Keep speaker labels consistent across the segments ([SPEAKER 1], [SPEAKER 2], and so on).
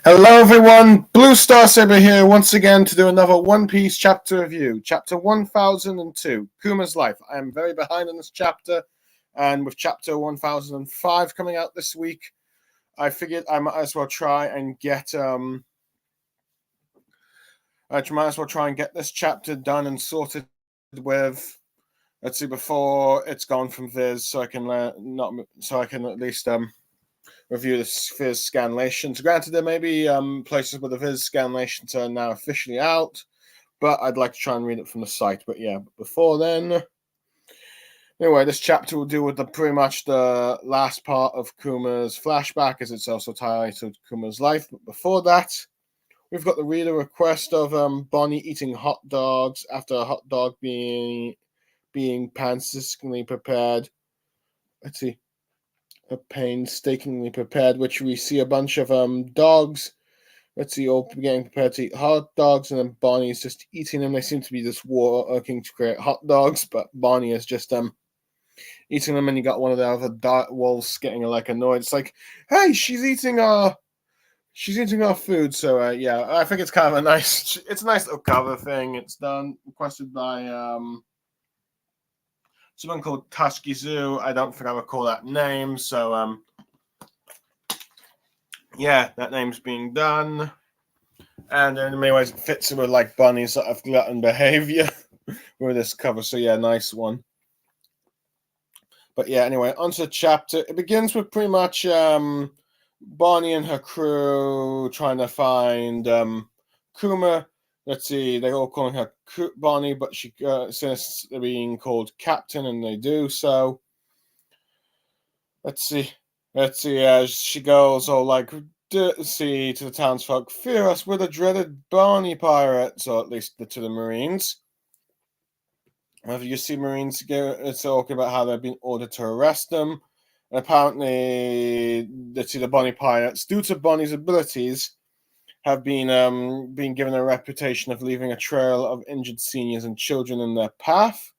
[SPEAKER 1] Hello everyone, Blue Star Saber here once again to do another One Piece chapter review. Chapter 1002, Kuma's Life. I am very behind on this chapter, and with chapter 1005 coming out this week, I figured I might as well try and get this chapter done and sorted with, let's see, before it's gone from Viz, so I can at least review the Viz scanlations. Granted, there may be places where the Viz scanlations are now officially out, but I'd like to try and read it from the site. But yeah, before then, anyway, this chapter will deal with pretty much the last part of Kuma's flashback, as it's also titled Kuma's Life. But before that, we've got the reader request of Bonnie eating hot dogs after a hot dog being painstakingly prepared. Let's see. Painstakingly prepared, which we see a bunch of dogs. Let's see, all getting prepared to eat hot dogs, and then Bonnie's just eating them. They seem to be just working to create hot dogs, but Bonnie is just eating them, and you got one of the other wolves getting like annoyed. It's like, hey, she's eating our food. So yeah, I think it's kind of a nice little cover thing. It's done, requested by someone called Tashkizu. I don't think I recall that name. So yeah, that name's being done. And in many ways, it fits with like Bonnie's sort of glutton behavior with this cover. So yeah, nice one. But yeah, anyway, onto the chapter. It begins with pretty much Bonnie and her crew trying to find Kuma. Let's see, they're all calling her Bonnie, but she says they're being called Captain, and they do so. Let's see, as she goes all like, see to the townsfolk, fear us, we're the dreaded Bonnie pirates, or at least to the Marines. Whenever you see Marines talking about how they've been ordered to arrest them, and apparently the Bonnie pirates, due to Bonnie's abilities, have been given a reputation of leaving a trail of injured seniors and children in their path,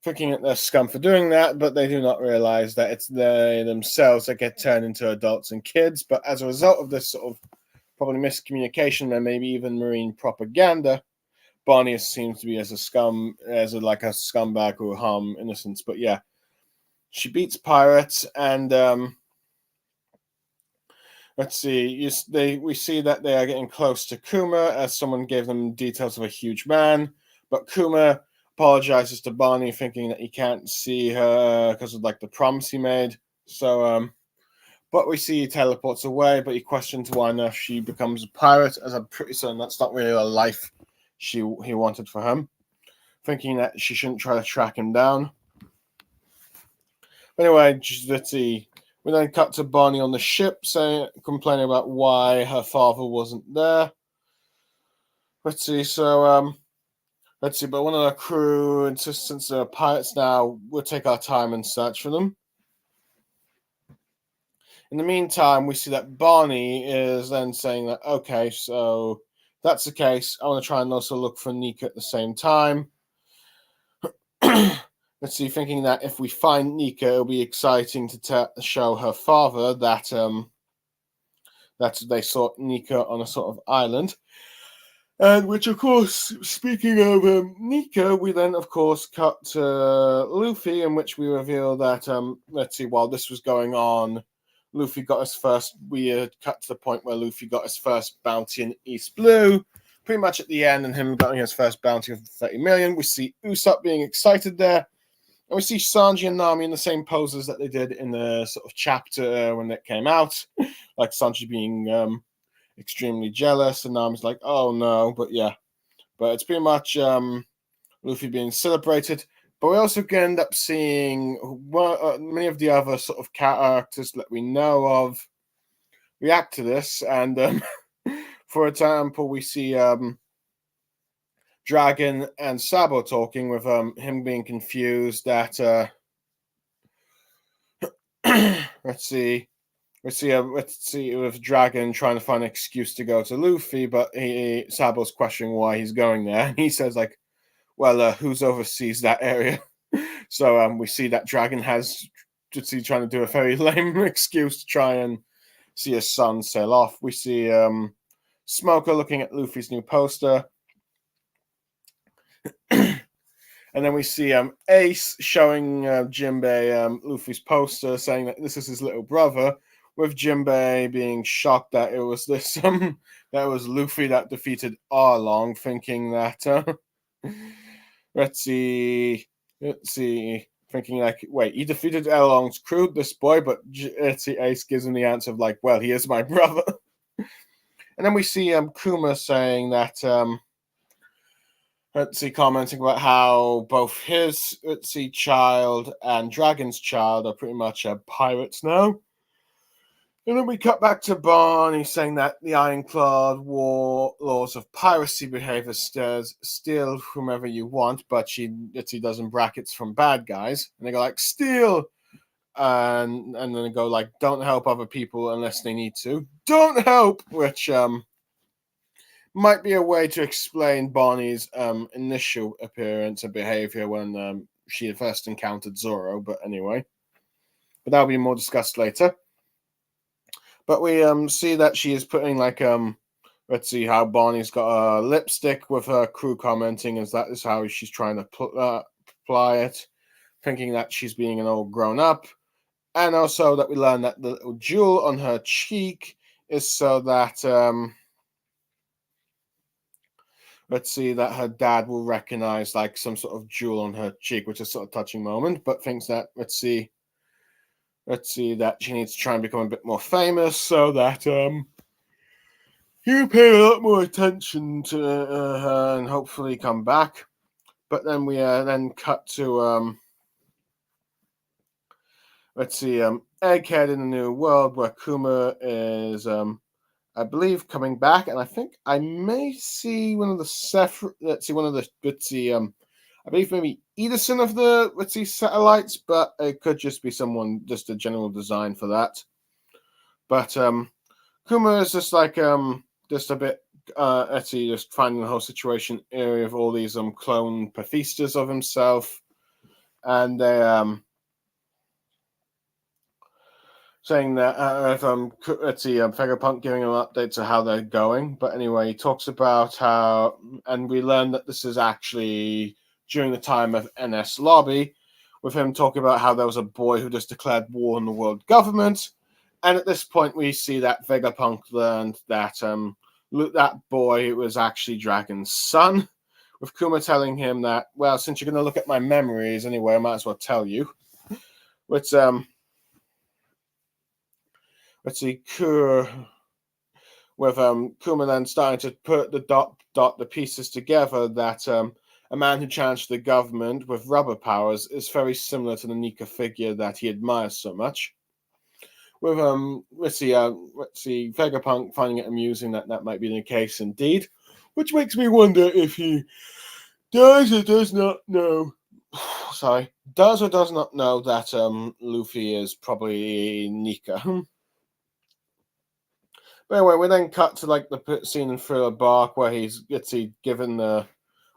[SPEAKER 1] thinking that they're scum for doing that, but they do not realize that it's they themselves that get turned into adults and kids. But as a result of this sort of probably miscommunication and maybe even Marine propaganda, Bonnie seems to be as a scumbag who will harm innocents. But yeah, she beats pirates, and let's see. We see that they are getting close to Kuma, as someone gave them details of a huge man. But Kuma apologizes to Bonnie, thinking that he can't see her because of like the promise he made. So, but we see he teleports away. But he questions why on earth she becomes a pirate, as I'm pretty certain that's not really a life he wanted for him. Thinking that she shouldn't try to track him down. But anyway, let's see. We then cut to Bonnie on the ship, complaining about why her father wasn't there. Let's see. So, but one of the crew insists, since they're pirates now, we'll take our time and search for them. In the meantime, we see that Bonnie is then saying that, okay, so that's the case. I want to try and also look for Nika at the same time. Let's see, thinking that if we find Nika, it'll be exciting to show her father that they saw Nika on a sort of island. And which, of course, speaking of Nika, we then, of course, cut to Luffy, in which we reveal that, let's see, while this was going on, Luffy got his first, we cut to the point where Luffy got his first bounty in East Blue, pretty much at the end, and him getting his first bounty of 30 million. We see Usopp being excited there, and we see Sanji and Nami in the same poses that they did in the sort of chapter when it came out, like Sanji being extremely jealous, and Nami's like, oh no, but yeah. But it's pretty much Luffy being celebrated. But we also end up seeing many of the other sort of characters that we know of react to this. And for example, we see Dragon and Sabo talking, with him being confused that let's see, with Dragon trying to find an excuse to go to Luffy, but Sabo's questioning why he's going there, and he says like, well, who's oversees that area? So we see that Dragon has trying to do a very lame excuse to try and see his son sail off. We see Smoker looking at Luffy's new poster. And then we see Ace showing Jinbei Luffy's poster, saying that this is his little brother, with Jinbei being shocked that it was this that was Luffy that defeated Arlong, thinking that let's see, thinking like, wait, he defeated Arlong's crew, this boy, but let's see, Ace gives him the answer of like, well, he is my brother. And then we see Kuma saying that let's see, commenting about how both his, let's see, child and Dragon's child are pretty much pirates now. And then we cut back to Barney saying that the Ironclad war laws of piracy behavior says steal whomever you want, but she does in brackets from bad guys. And they go like, steal! And then they go like, don't help other people unless they need to. Don't help! Which might be a way to explain Barney's initial appearance and behavior when she first encountered Zoro, but anyway. But that'll be more discussed later. But we see that she is putting like let's see how Barney's got a lipstick with her crew commenting as that is how she's trying to apply it, thinking that she's being an old grown up. And also that we learn that the little jewel on her cheek is so that let's see that her dad will recognize like some sort of jewel on her cheek, which is sort of touching moment, but thinks that let's see that she needs to try and become a bit more famous so that he'll pay a lot more attention to her and hopefully come back. But then we then cut to let's see Egghead in the New World, where Kuma is I believe coming back, and I think I may see one of the I believe maybe Edison of the satellites, but it could just be someone, just a general design for that. But Kuma is just like just a bit just finding the whole situation eerie of all these clone Pathistas of himself, and they saying that Vegapunk giving him updates of how they're going. But anyway, he talks about how, and we learn that this is actually during the time of NS Lobby, with him talking about how there was a boy who just declared war on the world government. And at this point, we see that Vegapunk learned that that boy was actually Dragon's son, with Kuma telling him that, well, since you're going to look at my memories anyway, I might as well tell you. Which, let's see, with Kuma then starting to put the pieces together that a man who challenged the government with rubber powers is very similar to the Nika figure that he admires so much. With let's see, Vegapunk finding it amusing that that might be the case indeed, which makes me wonder if he does or does not know. Does or does not know that Luffy is probably Nika. But anyway, we then cut to like the scene in Thriller Bark where he's given the,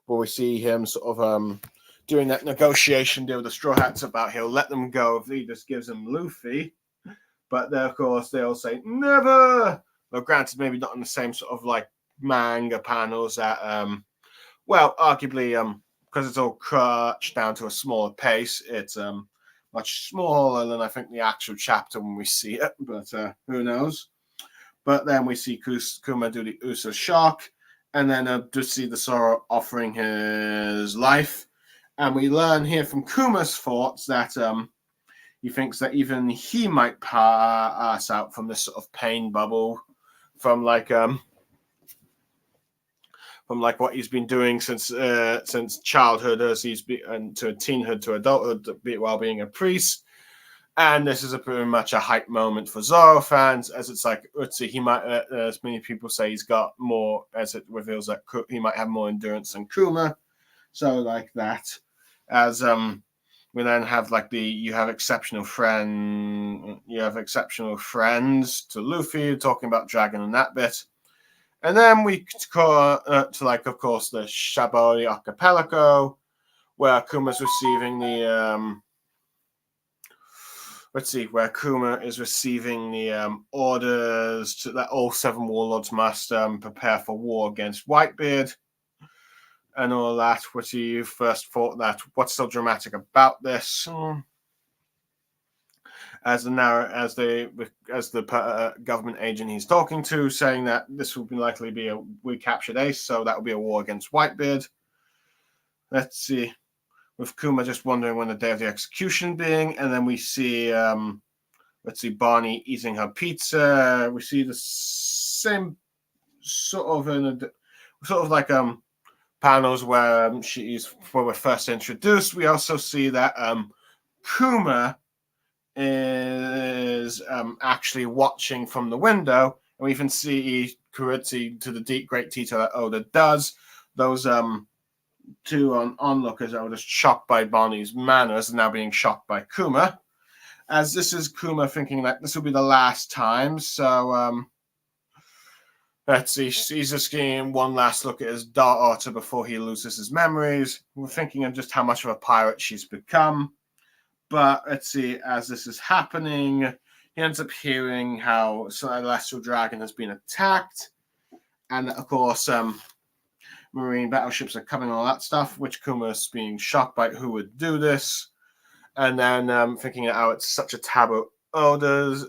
[SPEAKER 1] where we see him sort of doing that negotiation deal with the Straw Hats about he'll let them go if he just gives them Luffy. But then, of course, they all say never. Well, granted, maybe not in the same sort of like manga panels that, well, arguably, because it's all crushed down to a smaller pace, it's much smaller than I think the actual chapter when we see it. But who knows? But then we see Kuma do the Uso shock, and then just see the Zoro offering his life. And we learn here from Kuma's thoughts that he thinks that even he might pass out from this sort of pain bubble from like what he's been doing since childhood, as he's been to teenhood to adulthood, while being a priest. And this is pretty much a hype moment for Zoro fans, as it's like, let's see, he might, as many people say, he's got more, as it reveals that he might have more endurance than Kuma. So like that, as we then have like you have exceptional friends to Luffy talking about Dragon and that bit. And then we go to like, of course, the Shabori Archipelago, where Kuma's receiving the let's see, where Kuma is receiving the orders that all 7 warlords must prepare for war against Whitebeard and all that. Which you first thought that what's so dramatic about this? As the government agent he's talking to, saying that this will likely be a recaptured Ace, so that will be a war against Whitebeard. Let's see, with Kuma just wondering when the day of the execution being, and then we see, let's see, Barney eating her pizza. We see the same sort of like panels where we're first introduced. We also see that Kuma is actually watching from the window, and we even see Kuritsu to the great detail that Oda does. Those 2 onlookers that were just shocked by Barney's manners are now being shocked by Kuma, as this is Kuma thinking that this will be the last time. So let's see, he's just getting one last look at his daughter before he loses his memories. We're thinking of just how much of a pirate she's become. But let's see, as this is happening, he ends up hearing how Celestial Dragon has been attacked. And of course, Marine battleships are coming, all that stuff, which Kuma's being shocked by who would do this. And then thinking how it's such a taboo orders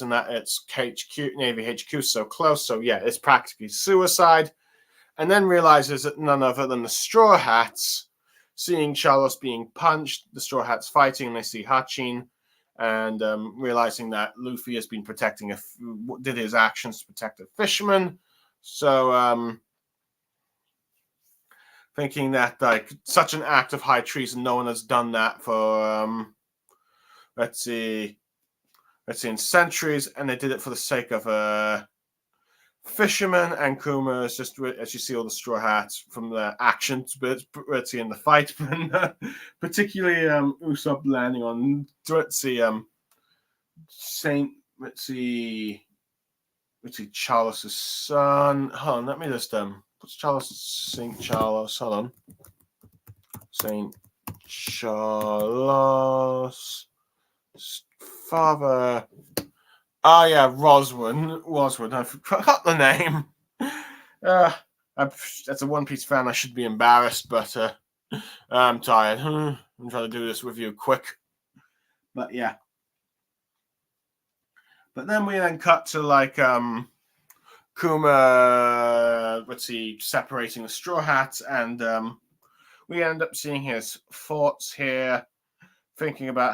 [SPEAKER 1] and that it's HQ, Navy HQ so close. So yeah, it's practically suicide. And then realizes that none other than the Straw Hats, seeing Charlos being punched, the Straw Hats fighting, and they see Hachin, and realizing that Luffy has been did his actions to protect a fisherman. So thinking that like such an act of high treason, no one has done that for let's see, in centuries, and they did it for the sake of fisherman. And Kuma is just, as you see all the Straw Hats from the actions, but let's see in the fight, particularly Usopp landing on Charles's son. Hold on, let me just what's Charles Saint Charles? Hold on, Saint Charles' father. Oh yeah, Roswin. I forgot the name. As a One Piece fan, I should be embarrassed, but I'm tired. I'm trying to do this with you quick. But yeah. But then we cut to like Kuma, let's see, separating the Straw Hats, and we end up seeing his thoughts here. Thinking about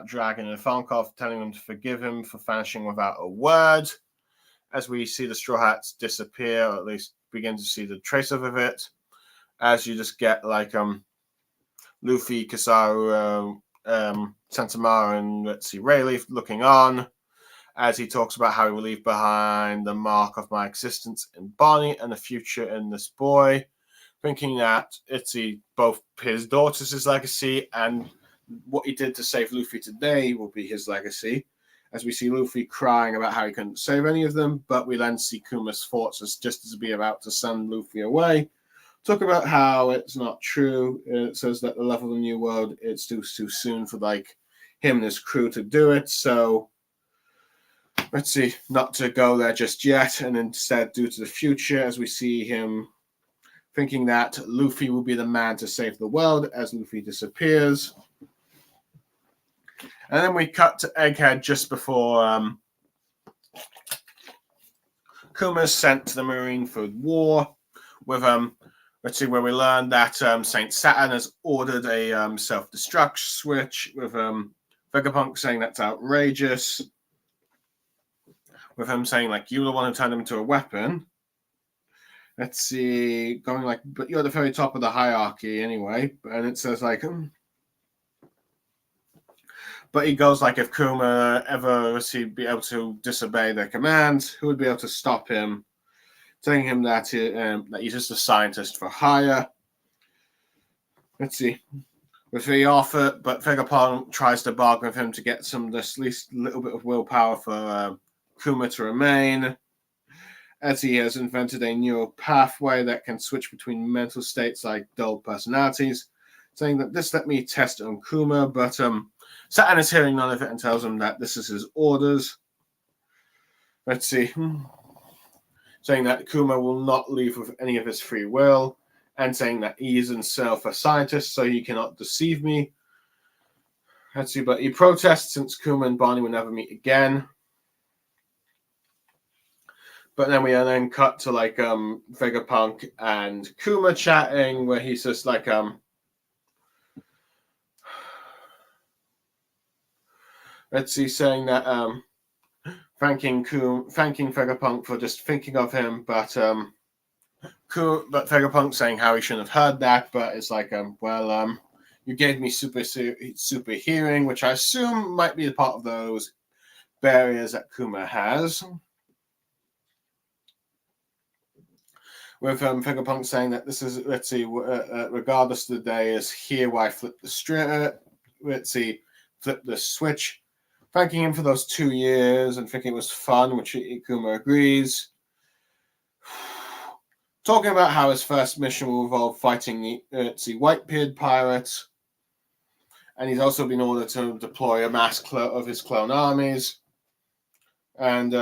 [SPEAKER 1] Dragon and Ivankov, telling them to forgive him for vanishing without a word, as we see the Straw Hats disappear, or at least begin to see the trace of it, as you just get like Luffy, Kizaru, Sentomaru, and let's see, Rayleigh looking on, as he talks about how he will leave behind the mark of my existence in Barney and the future in this boy. Thinking that it's both his daughter's legacy and what he did to save Luffy today will be his legacy. As we see Luffy crying about how he couldn't save any of them, but we then see Kuma's thoughts as just as be about to send Luffy away. Talk about how it's not true. It says that the level of the New World, it's too soon for like him and his crew to do it. So let's see, not to go there just yet, and instead due to the future, as we see him thinking that Luffy will be the man to save the world as Luffy disappears. And then we cut to Egghead just before Kuma's sent to the Marineford War with, let's see, where we learn that Saint Saturn has ordered a self-destruct switch with Vegapunk saying that's outrageous. With him saying, like, you're the one who turned him into a weapon. Let's see, going like, but you're at the very top of the hierarchy anyway. And it says like, but he goes like, if Kuma ever be able to disobey their commands, who would be able to stop him? Telling him that he's just a scientist for hire. Let's see, with the offer, but Vegapunk tries to bargain with him to get some, at least a little bit of willpower for Kuma to remain, as he has invented a neural pathway that can switch between mental states like dual personalities, saying that this let me test on Kuma, but Saturn is hearing none of it and tells him that this is his orders. Let's see. Saying that Kuma will not leave with any of his free will, and saying that he is himself a scientist, so he cannot deceive me. Let's see, but he protests since Kuma and Bonnie will never meet again. But then we then cut to like Vegapunk and Kuma chatting, where he's just like let's see, saying that thanking Vegapunk for just thinking of him, but Vegapunk saying how he shouldn't have heard that, but it's like you gave me super hearing, which I assume might be a part of those barriers that Kuma has. With Vegapunk saying that this is, let's see, regardless of the day, is here why I flip the switch. Thanking him for those 2 years and thinking it was fun, which Kuma agrees. Talking about how his first mission will involve fighting the Whitebeard pirates. And he's also been ordered to deploy a mass of his clone armies. And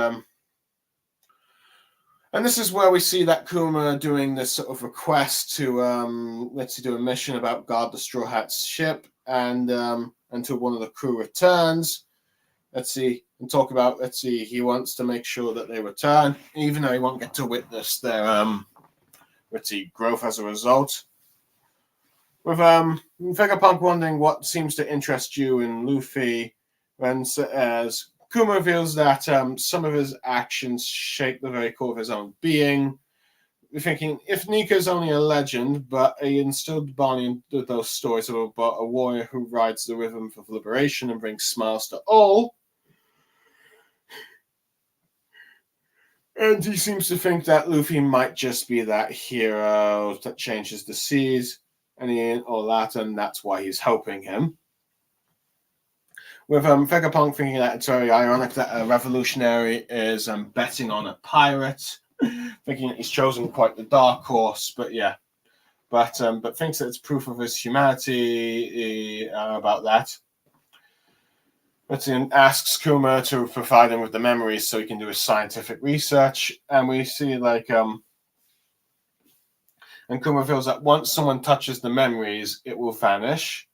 [SPEAKER 1] this is where we see that Kuma doing this sort of request to do a mission about guard the Straw Hat's ship, and until one of the crew returns. He wants to make sure that they return, even though he won't get to witness their growth as a result. With Vegapunk wondering what seems to interest you in Luffy, as Kuma reveals that some of his actions shape the very core of his own being. We're thinking, if Nika's only a legend, but he instilled Bonnie into those stories about a warrior who rides the rhythm of liberation and brings smiles to all. And he seems to think that Luffy might just be that hero that changes the seas, and that's why he's helping him. With Vegapunk thinking that it's very ironic that a revolutionary is betting on a pirate, thinking that he's chosen quite the dark horse, but thinks that it's proof of his humanity about that. But asks Kuma to provide him with the memories so he can do his scientific research, and we see and Kuma feels that once someone touches the memories, it will vanish,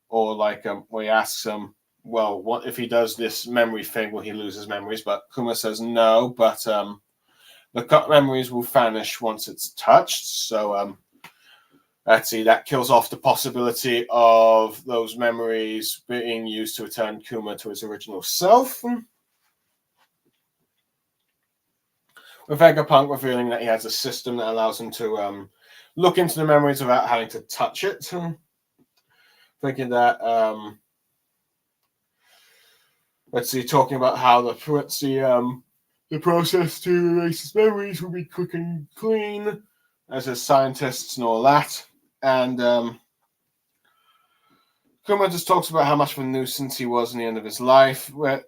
[SPEAKER 1] or where he asks him, well, what if he does this memory thing? Will he lose his memories? But Kuma says no, but the memories will vanish once it's touched. So that kills off the possibility of those memories being used to return Kuma to his original self. With Vegapunk revealing that he has a system that allows him to look into the memories without having to touch it. Thinking that talking about how the process to erase his memories will be quick and clean, as his scientists and all that. And Kuma just talks about how much of a nuisance he was in the end of his life. With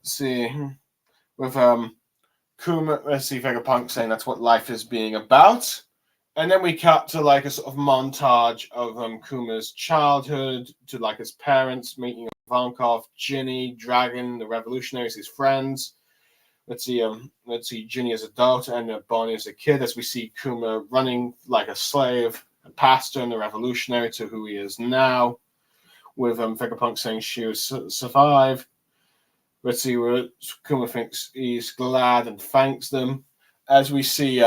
[SPEAKER 1] Vegapunk saying that's what life is being about. And then we cut to a sort of montage of Kuma's childhood, to his parents meeting Ivankov, Ginny, Dragon, the revolutionaries, his friends. Let's see Ginny as an adult and Bonnie as a kid, as we see Kuma running like a slave, a pastor and a revolutionary, to who he is now, with Vegapunk saying she will survive. Let's see where Kuma thinks he's glad and thanks them, as we see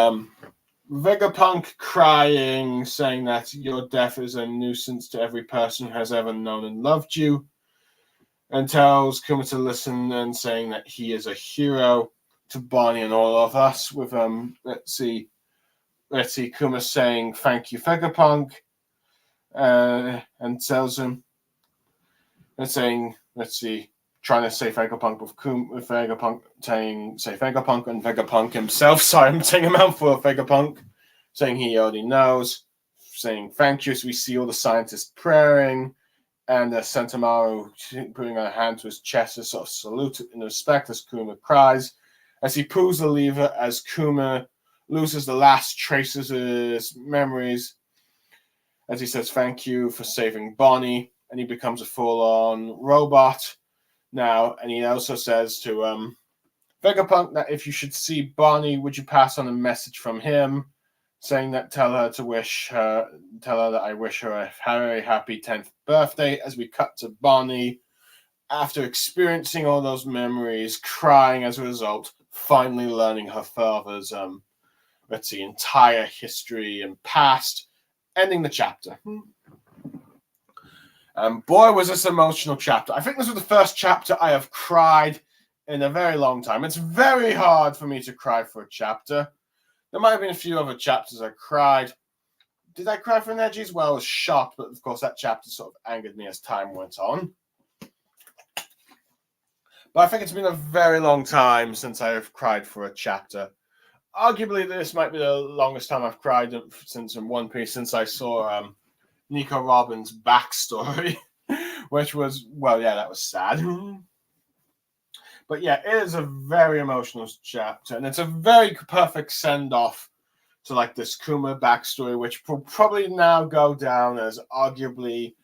[SPEAKER 1] Vegapunk crying, saying that your death is a nuisance to every person who has ever known and loved you, and tells Kuma to listen, and saying that he is a hero to Bonnie and all of us. With let's see Kuma saying thank you, Vegapunk, and tells him, and saying trying to say Vegapunk with Vegapunk saying Vegapunk and Vegapunk himself. Sorry, I'm saying a mouthful of Vegapunk, saying he already knows, saying thank you. So we see all the scientists praying, and Sentomaru putting her hand to his chest as sort of salute in respect, as Kuma cries, as he pulls the lever, as Kuma loses the last traces of his memories, as he says thank you for saving Bonnie, and he becomes a full-on robot, now, and he also says to Vegapunk that if you should see Bonnie, would you pass on a message from him, saying that tell her that I wish her a very happy 10th birthday. As we cut to Bonnie, after experiencing all those memories, crying as a result, finally learning her father's entire history and past, ending the chapter. Boy, was this an emotional chapter. I think this was the first chapter I have cried in a very long time. It's very hard for me to cry for a chapter. There might have been a few other chapters I cried. Did I cry for Neji's? Well, I was shocked, but of course that chapter sort of angered me as time went on. But I think it's been a very long time since I have cried for a chapter. Arguably, this might be the longest time I've cried since in One Piece, since I saw Nico Robin's backstory, which was, well, yeah, that was sad. But yeah, it is a very emotional chapter, and it's a very perfect send-off to like this Kuma backstory, which will probably now go down as arguably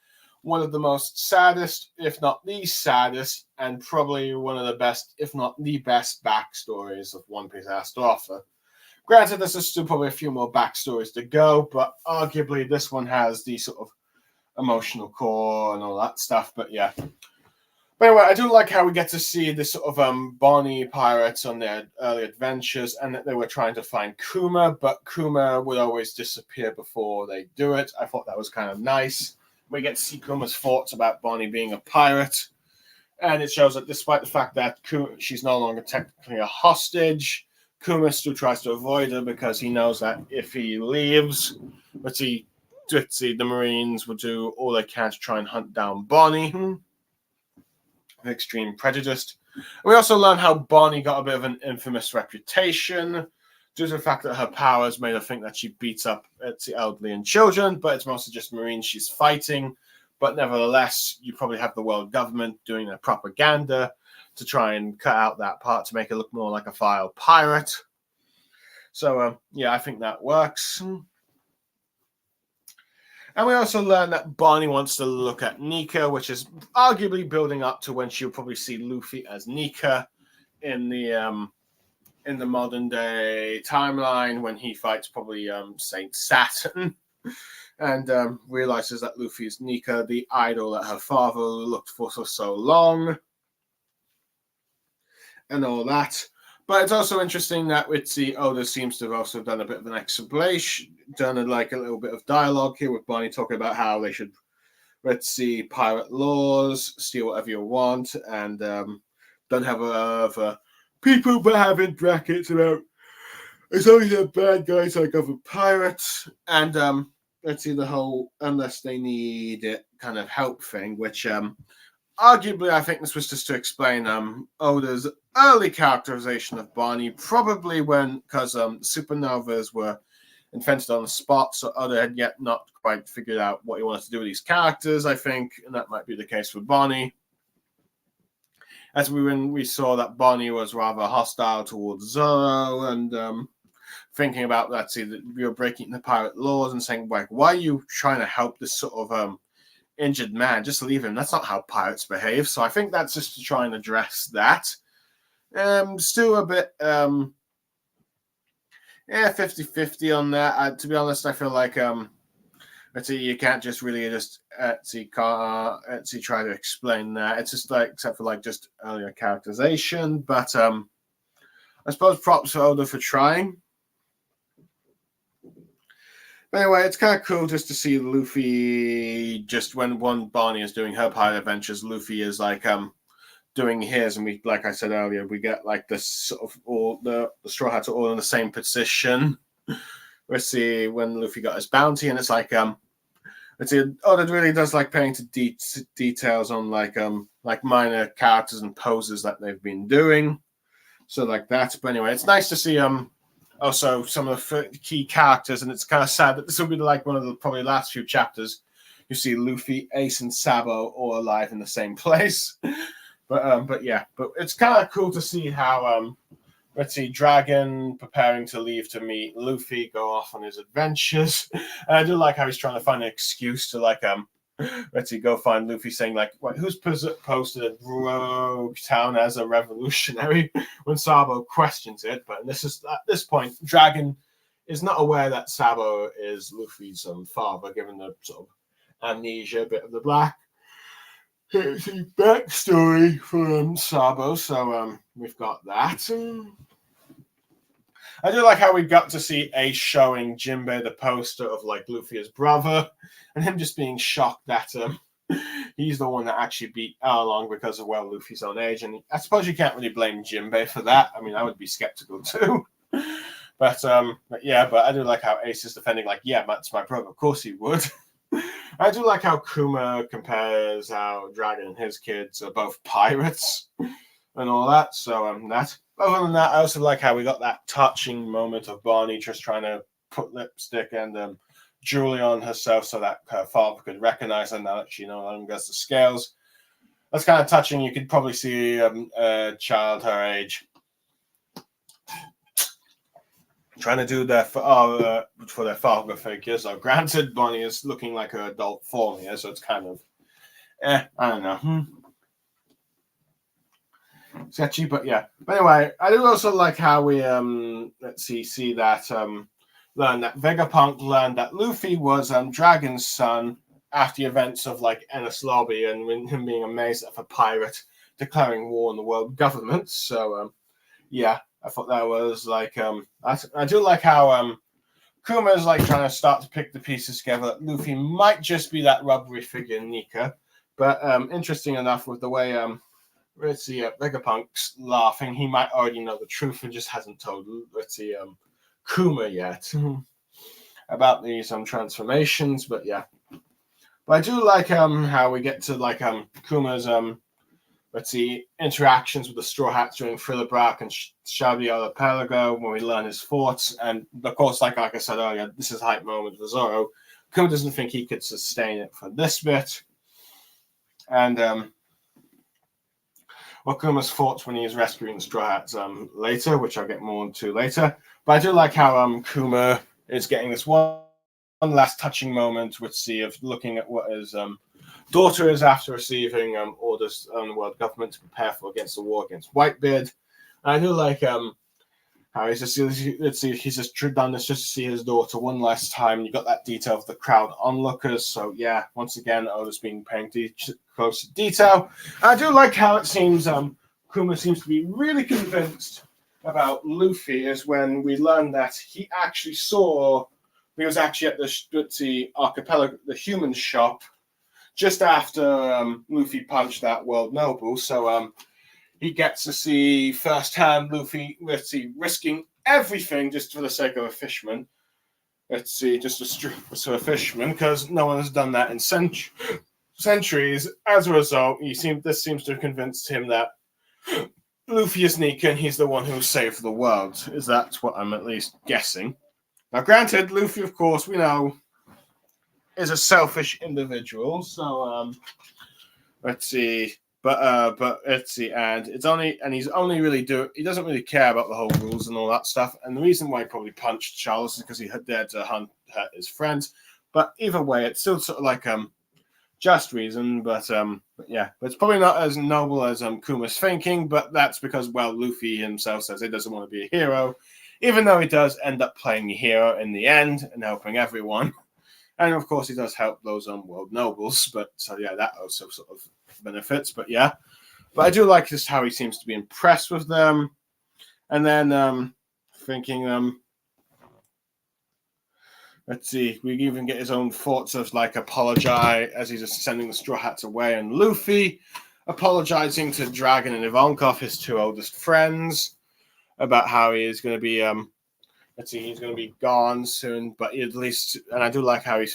[SPEAKER 1] one of the most saddest, if not the saddest, and probably one of the best, if not the best backstories of One Piece has to offer. Granted, there's still probably a few more backstories to go, but arguably this one has the sort of emotional core and all that stuff. But yeah. But anyway, I do like how we get to see this sort of Bonnie pirates on their early adventures, and that they were trying to find Kuma, but Kuma would always disappear before they do it. I thought that was kind of nice. We get to see Kuma's thoughts about Bonnie being a pirate, and it shows that despite the fact that she's no longer technically a hostage, Kuma still tries to avoid her because he knows that if he leaves, the Marines will do all they can to try and hunt down Bonnie. Extreme prejudiced. We also learn how Bonnie got a bit of an infamous reputation due to the fact that her powers made her think that she beats up the elderly and children, but it's mostly just Marines she's fighting. But nevertheless, you probably have the world government doing their propaganda to try and cut out that part to make it look more like a vile pirate. So, yeah, I think that works. And we also learn that Bonnie wants to look at Nika, which is arguably building up to when she'll probably see Luffy as Nika in the modern day timeline when he fights probably Saint Saturn and realizes that Luffy is Nika, the idol that her father looked for so long and all that. But it's also interesting that Oda seems to have also done a bit of an explanation, done a little bit of dialogue here with Bonnie talking about how they should, pirate laws, steal whatever you want, and don't have other people but have in brackets about it's only the bad guys like other pirates, and the whole unless they need it kind of help thing, which arguably, I think this was just to explain Oda's early characterization of Bonnie, probably because supernovas were invented on the spot, so Oda had yet not quite figured out what he wanted to do with these characters, I think, and that might be the case for Bonnie. As when we saw that Bonnie was rather hostile towards Zoro and thinking about that, that we were breaking the pirate laws and saying, like, why are you trying to help this sort of injured man? Just leave him. That's not how pirates behave. So I think that's just to try and address that. Still a bit 50-50 on that. To be honest, I feel like you can't just really just try to explain that. It's just like, except for like just earlier characterization. But I suppose props for Oda for trying. But anyway, it's kind of cool just to see Luffy, just when one Bonnie is doing her pirate adventures, Luffy is like doing his, and we, like I said earlier, we get like this sort of all the Straw Hats are all in the same position. Let's see when Luffy got his bounty, and it's like Oda really does like paying to details on like minor characters and poses that they've been doing, so like that. But anyway, it's nice to see also some of the key characters, and it's kind of sad that this will be like one of the probably last few chapters you see Luffy, Ace, and Sabo all alive in the same place. But yeah, but it's kind of cool to see how Dragon preparing to leave to meet Luffy, go off on his adventures. And I do like how he's trying to find an excuse to like let's see, go find Luffy saying like, "What? Who's posted Rogue Town as a revolutionary?" When Sabo questions it, but this is at this point, Dragon is not aware that Sabo is Luffy's father, given the sort of amnesia bit of the black backstory from Sabo. So we've got that. I do like how we got to see Ace showing Jinbei the poster of like Luffy as brother, and him just being shocked that he's the one that actually beat Arlong because of Luffy's own age. And I suppose you can't really blame Jinbei for that. I mean, I would be skeptical too. But I do like how Ace is defending, like, yeah, that's my brother. Of course he would. I do like how Kuma compares how Dragon and his kids are both pirates and all that. So that. Other than that, I also like how we got that touching moment of Bonnie just trying to put lipstick and jewelry on herself so that her father could recognize her now that she no longer has the scales. That's kind of touching. You could probably see a child her age trying to do their for their father figure. So granted, Bonnie is looking like her adult form here, so it's kind of I don't know. Sketchy, but yeah. But anyway, I do also like how we see that learn that Vegapunk learned that Luffy was Dragon's son after the events of like Enies Lobby and him being amazed at a pirate declaring war on the world government. So yeah, I thought that was like I do like how Kuma is like trying to start to pick the pieces together that Luffy might just be that rubbery figure Nika. But interesting enough with the way let's see, Vegapunk's laughing. He might already know the truth and just hasn't told, let's see, Kuma yet about these transformations. But yeah, but I do like how we get to like Kuma's let's see, interactions with the Straw Hats during Thriller Bark and Shabby Archipelago when we learn his thoughts. And of course, like I said earlier, this is a hype moment for Zoro. Kuma doesn't think he could sustain it for this bit, and Kuma's thoughts when he is rescuing the Straw Hats later, which I'll get more into later. But I do like how Kuma is getting this one last touching moment with of looking at what his daughter is after receiving orders on the world government to prepare against the war against Whitebeard. And I do like how he's just he's just done this just to see his daughter one last time. You got that detail of the crowd onlookers. So yeah, once again, Oda's been paying close detail. I do like how it seems Kuma seems to be really convinced about Luffy is when we learn that he actually saw he was actually at the archipelago, the human shop, just after Luffy punched that world noble. So he gets to see firsthand Luffy, risking everything just for the sake of a fisherman. Just a fisherman, because no one has done that in centuries. As a result, this seems to have convinced him that Luffy is Nika and he's the one who saved the world. Is that what I'm at least guessing? Now, granted, Luffy, of course, we know, is a selfish individual. So let's see. But let's see, and he's only really he doesn't really care about the whole rules and all that stuff. And the reason why he probably punched Charles is because he had dared to hurt his friends. But either way, it's still sort of like just reason. But yeah, but it's probably not as noble as Kuma's thinking. But that's because Luffy himself says he doesn't want to be a hero, even though he does end up playing a hero in the end and helping everyone. And of course, he does help those world nobles. But so yeah, that also sort of benefits. But yeah, but I do like just how he seems to be impressed with them. And then thinking, let's see, we even get his own thoughts of like apologize as he's just sending the Straw Hats away, and Luffy apologizing to Dragon and Ivankov, his two oldest friends, about how he is going to be he's going to be gone soon, but at least, and I do like how he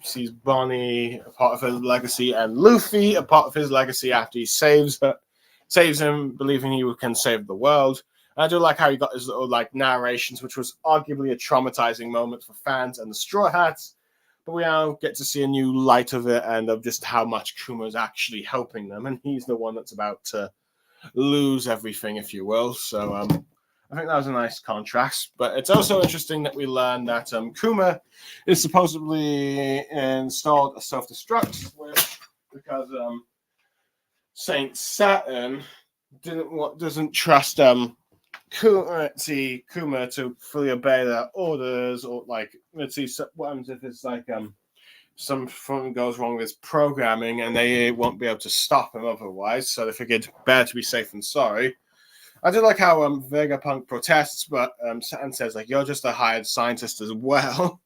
[SPEAKER 1] sees Bonnie a part of his legacy and Luffy a part of his legacy after he saves him, believing he can save the world. And I do like how he got his little like narrations, which was arguably a traumatizing moment for fans and the Straw Hats, but we now get to see a new light of it and of just how much Kuma is actually helping them, and he's the one that's about to lose everything, if you will. So I think that was a nice contrast. But it's also interesting that we learned that Kuma is supposedly installed a self-destruct switch because Saint Saturn doesn't trust Kuma to fully obey their orders, or like, let's see, what happens if it's like something goes wrong with programming and they won't be able to stop him otherwise. So they figured better to be safe than sorry. I do like how Vegapunk protests, but Saturn says like, you're just a hired scientist as well.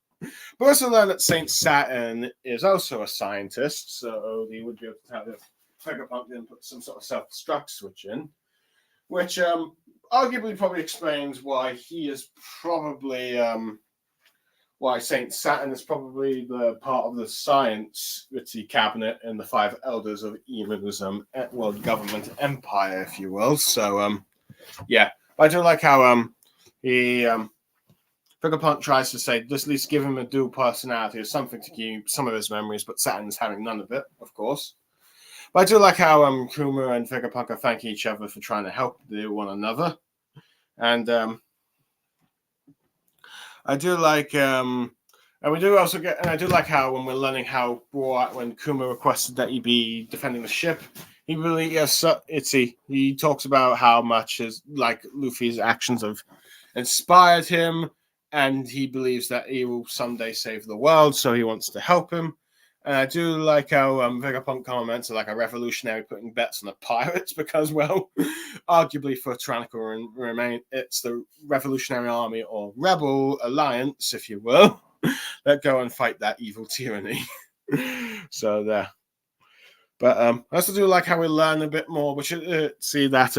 [SPEAKER 1] But also learn that Saint Saturn is also a scientist, so he would be able to tell if Vegapunk didn't put some sort of self-destruct switch in, which arguably probably explains why he is probably why Saint Saturn is probably the part of the science cabinet and the five elders of Emun's world government empire, if you will. So yeah, I do like how he Vegapunk tries to say, just at least give him a dual personality or something to keep some of his memories, but Saturn's having none of it, of course. But I do like how Kuma and Vegapunk are thanking each other for trying to help one another. And I do like, and we do also get, and I do like how when we're learning how when Kuma requested that he be defending the ship, he really, he talks about how much his, like, Luffy's actions have inspired him, and he believes that he will someday save the world, so he wants to help him. And I do like how Vegapunk comments are like a revolutionary putting bets on the pirates because, well, arguably for Tyrannical remain, it's the Revolutionary Army or Rebel Alliance, if you will, that go and fight that evil tyranny. So there. But I also do like how we learn a bit more, which see that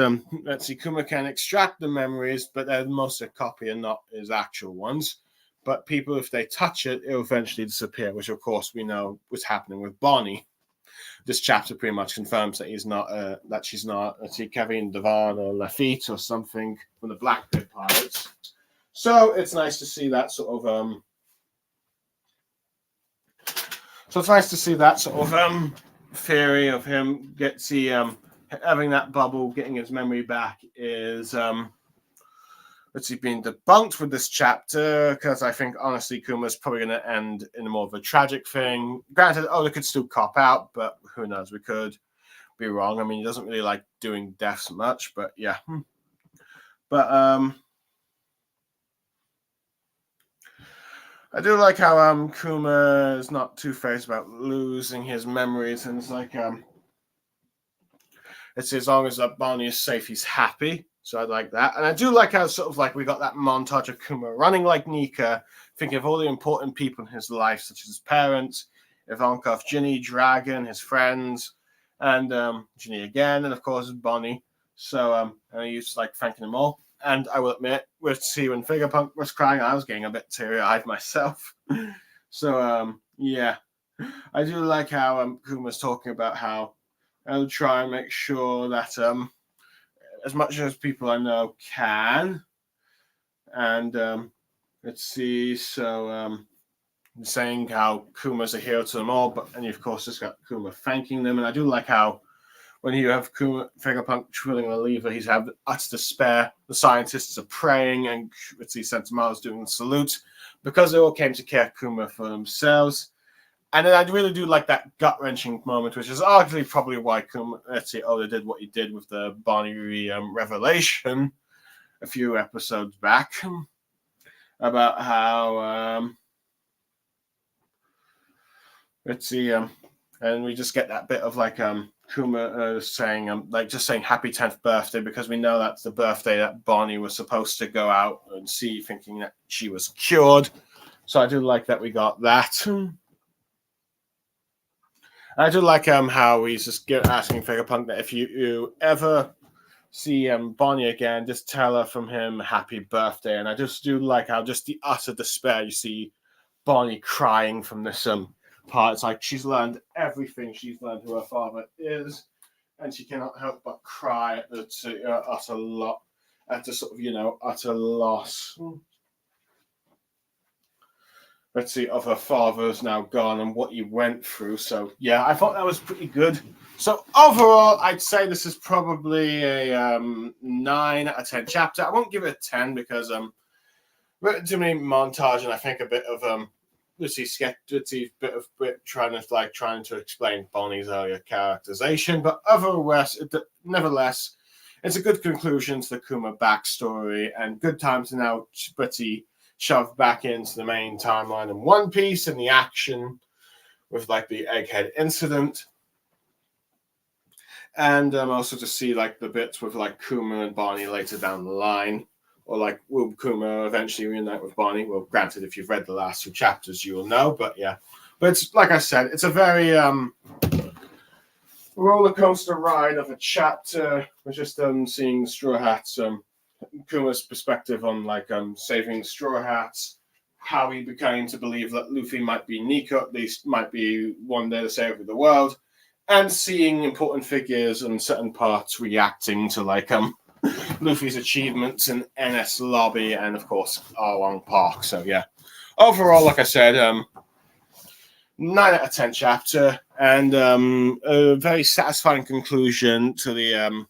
[SPEAKER 1] Kuma can extract the memories, but they're mostly a copy and not his actual ones. But people, if they touch it, it'll eventually disappear, which of course we know was happening with Bonnie. This chapter pretty much confirms that she's not Kevin Devon or Lafitte or something from the Blackbeard Pirates. So it's nice to see that sort of theory of him having that bubble, getting his memory back is being debunked with this chapter, because I think honestly Kuma's probably going to end in more of a tragic thing. Granted, they could still cop out, but who knows? We could be wrong. I mean, he doesn't really like doing deaths much, but yeah. But I do like how Kuma is not too phased about losing his memories, and it's like it's as long as Bonnie is safe, he's happy. So I like that. And I do like how sort of like we got that montage of Kuma running like Nika, thinking of all the important people in his life, such as his parents, Ivankov, Ginny, Dragon, his friends, and Ginny again, and of course Bonnie. So and he was like thanking them all. And I will admit, when Vegapunk was crying, I was getting a bit teary-eyed myself. So yeah. I do like how Kuma's talking about how I'll try and make sure that as much as people I know can. And let's see, so saying how Kuma's a hero to them all, and of course it's got Kuma thanking them. And I do like how when you have Vegapunk drilling a lever, he's had utter despair. The scientists are praying, and let's see, Sentomaru's doing the salute because they all came to care Kuma for themselves. And then I really do like that gut-wrenching moment, which is arguably probably why Oda did what he did with the Bonnie revelation a few episodes back about how and we just get that bit of like Kuma saying just saying happy 10th birthday, because we know that's the birthday that Bonnie was supposed to go out and see, thinking that she was cured. So I do like that we got that. I do like how he's just asking Vegapunk that if you ever see Bonnie again, just tell her from him happy birthday. And I just do like how just the utter despair you see Bonnie crying from this part. It's like she's learned everything she's learned who her father is, and she cannot help but cry at the utter loss. of her father's now gone and what he went through. So yeah, I thought that was pretty good. So overall, I'd say this is probably a 9 out of 10 chapter. I won't give it a 10 because written too many montage, and I think a bit of trying to explain Bonnie's earlier characterization. But nevertheless, it's a good conclusion to the Kuma backstory, and good time to now pretty shoved back into the main timeline in One Piece and the action with like the Egghead incident. And also to see like the bits with like Kuma and Bonnie later down the line, or like will Kuma eventually reunite with Bonnie? Well, granted, if you've read the last 2 chapters, you will know. But yeah, but it's like I said, it's a very roller coaster ride of a chapter. We're just seeing Straw Hats, Kuma's perspective on like saving Straw Hats, how he became to believe that Luffy might be Nico, at least might be one day the savior of the world. And seeing important figures and certain parts reacting to like Luffy's achievements in NS Lobby and of course Arlong Park. So yeah, overall, like I said, 9 out of 10 chapter, and a very satisfying conclusion to the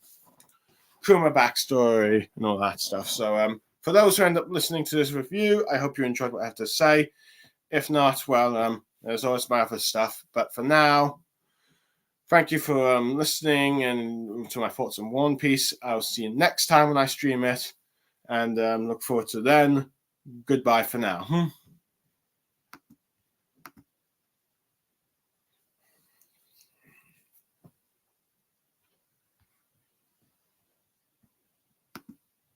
[SPEAKER 1] Kuma backstory and all that stuff. So for those who end up listening to this review, I hope you enjoyed what I have to say. If not, well, there's always my other stuff. But for now, thank you for listening and to my thoughts on One Piece. I'll see you next time when I stream it, and look forward to then. Goodbye for now.